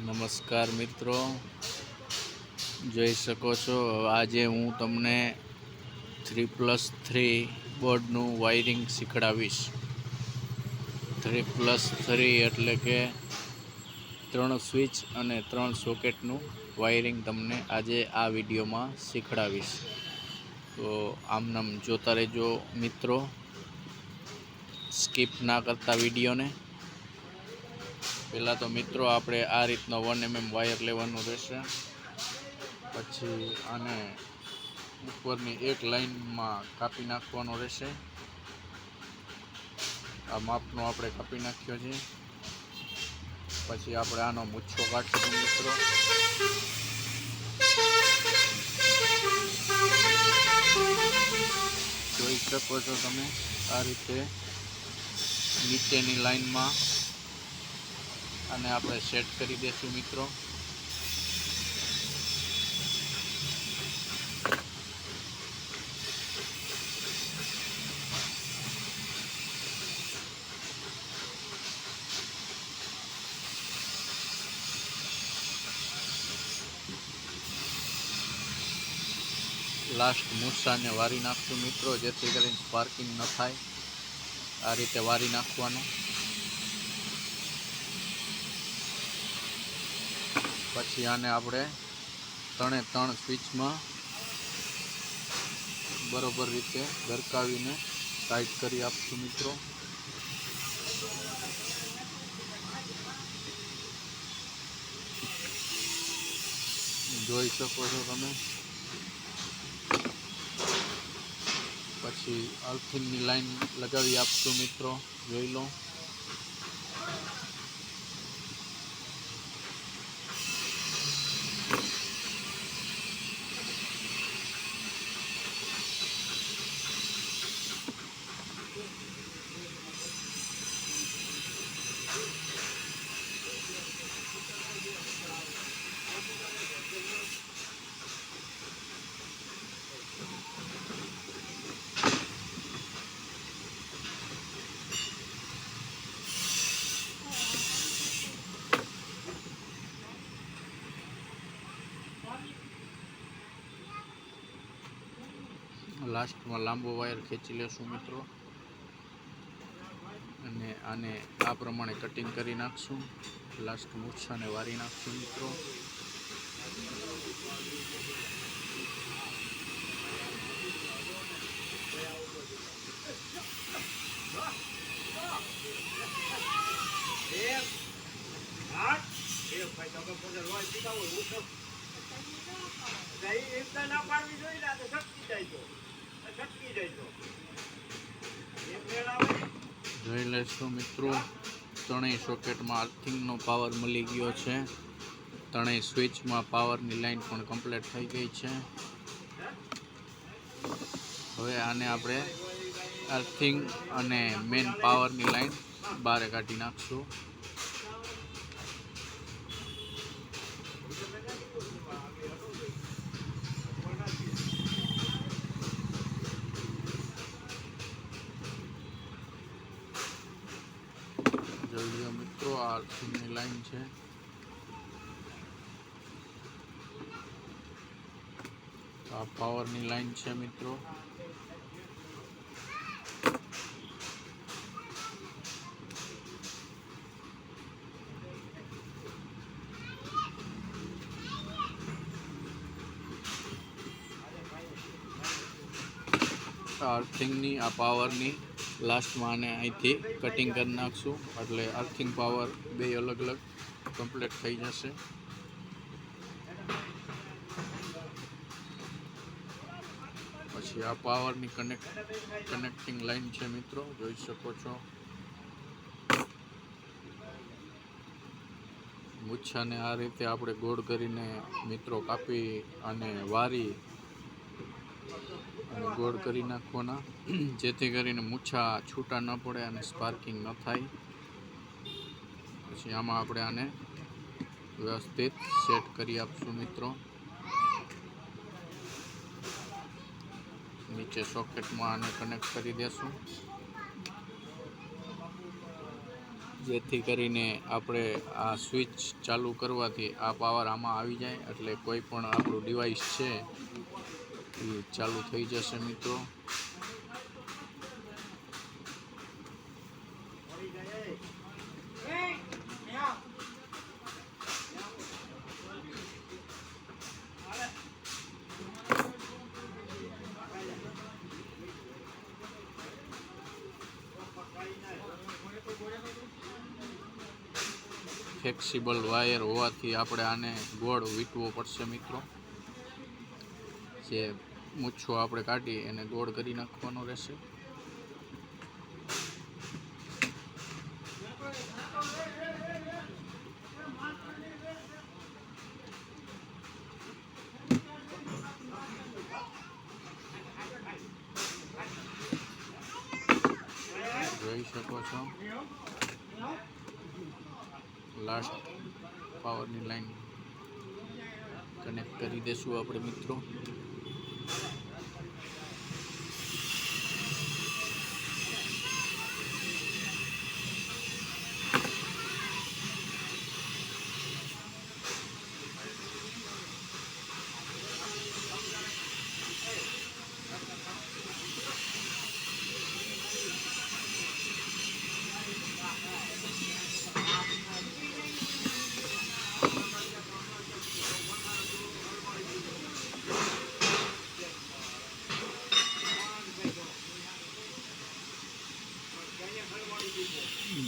નમસ્કાર મિત્રો, જોઈ શકો છો આજે હું તમને 3+3 બોર્ડનું વાયરિંગ શીખડાવીશ। 3+3 એટલે કે 3 સ્વિચ અને 3 સોકેટનું વાયરિંગ તમને આજે આ વિડીયોમાં શીખડાવીશ। તો આમનામ જોતા રહેજો મિત્રો, સ્કીપ ના કરતા વિડીયોને। પહેલાં તો મિત્રો આપણે આ રીતનો 1 mm વાયર લેવાનું રહેશે। પછી આને ઉપરની એક લાઇનમાં કાપી નાખવાનો રહેશે। આ માપનો આપણે કાપી નાખ્યો છે। પછી આપણે આનો મૂછો કાઢીશું મિત્રો। જોઈ શકો છો તમે આ રીતે નીચેની લાઇનમાં આને આપણે સેટ કરી દઈશું મિત્રો। લાસ્ટ મૂછાને વારી નાખશું મિત્રો, જેથી કરીને સ્પાર્કિંગ ન થાય। આ રીતે વારી નાખવાનું। પછી આને આપણે 3 સ્વિચમાં બરોબર રીતે ગરકાવીને ટાઈટ કરી આપશું મિત્રો। જોઈ શકો છો તમે। પછી અર્થિંગની લાઈન લગાવી આપશું મિત્રો, જોઈ લો। લાસ્ટમાં લાંબો વાયર ખેંચી લેશું મિત્રો, અને આને આ પ્રમાણે કટિંગ કરી નાખશું। લાસ્ટ મૂછાને વારી નાખશું મિત્રો। જોઈ લેશું મિત્રો, ત્રણેય સોકેટમાં અર્થિંગનો પાવર મળી ગયો છે। ત્રણેય સ્વિચમાં પાવરની લાઈન પણ કમ્પ્લીટ થઈ ગઈ છે। હવે આને આપણે અર્થિંગ અને મેઇન પાવરની લાઈન બહાર કાઢી નાખશું। જોઈ લો મિત્રો, આ અર્થિંગની લાઈન છે। આ પાવરની લાઈન છે મિત્રો। આ અર્થિંગની, આ પાવરની લાસ્ટમાં આને અહીંથી કટિંગ કરી નાખશું, એટલે અર્થિંગ પાવર બે અલગ અલગ કમ્પ્લીટ થઈ જશે। પછી આ પાવરની કનેક્ટિંગ લાઈન છે મિત્રો, જોઈ શકો છો। મૂછાને આ રીતે આપણે ગોળ કરીને મિત્રો કાપી અને વારી અને ગોળ કરી નાખવાના, જેથી કરીને મૂછા છૂટા ન પડે અને સ્પાર્કિંગ ન થાય। પછી આમાં આપણે આને વ્યવસ્થિત સેટ કરી આપશું મિત્રો। નીચે સોકેટમાં આને કનેક્ટ કરી દેશું। જેથી કરીને આપણે આ સ્વિચ ચાલુ કરવાથી આ પાવર આમાં આવી જાય એટલે કોઈ પણ આપણું ડિવાઇસ છે એ ચાલુ થઈ જશે મિત્રો। ફ્લેક્સિબલ વાયર હોવાથી આપણે આને ગોળ વીંટવો પડશે મિત્રો। જે મૂછો આપણે કાઢી એને ગોળ કરી નાખવાનો રહેશે। જોઈ શકો છો લાસ્ટ પાવરની લાઈન કનેક્ટ કરી દેશું આપણે મિત્રો।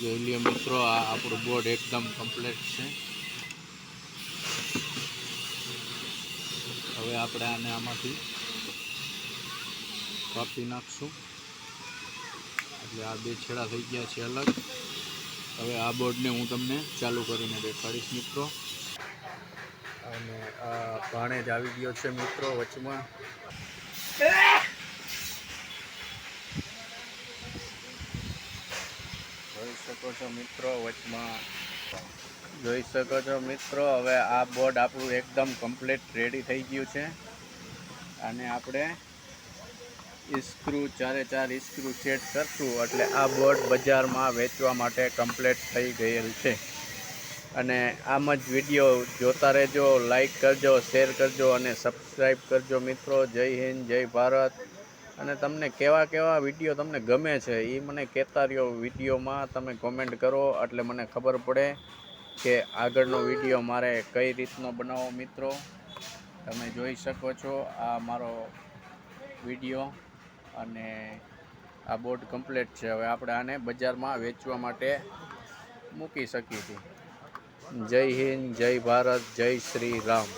જોઈ લ્યો મિત્રો, આ આપણું બોર્ડ એકદમ કમ્પ્લીટ છે। હવે આપણે આને આમાંથી કાપી નાખશું એટલે આ બે છેડા થઈ ગયા છે અલગ। હવે આ બોર્ડને હું તમને ચાલુ કરીને દેખાડીશ મિત્રો। અને આ ભાણેજ આવી ગયો છે મિત્રો વચમાં। જોઈ શકો છો મિત્રો વચમાં જોઈ શકો છો મિત્રો। હવે આ બોર્ડ આપણું એકદમ કમ્પ્લીટ રેડી થઈ ગયું છે। અને આપણે સ્ક્રૂ ચારે ચાર સ્ક્રૂ સેટ કરશું એટલે આ બોર્ડ બજારમાં વેચવા માટે કમ્પ્લીટ થઈ ગયેલ છે। અને આમ જ વિડીયો જોતા રહેજો, લાઈક કરજો, શેર કરજો અને સબસ્ક્રાઈબ કરજો મિત્રો। જય હિન્દ, જય ભારત। અને તમને કેવા વિડીયો તમને ગમે છે એ મને કહેતા રહ્યો, વિડીયોમાં તમે કોમેન્ટ કરો એટલે મને ખબર પડે કે આગળનો વિડીયો મારે કઈ રીતનો બનાવવો મિત્રો। તમે જોઈ શકો છો આ મારો વિડીયો અને આ બોર્ડ કમ્પ્લીટ છે। હવે આપણે આને બજારમાં વેચવા માટે મૂકી શકીએ છીએ। જય હિન્દ, જય ભારત, જય શ્રી રામ।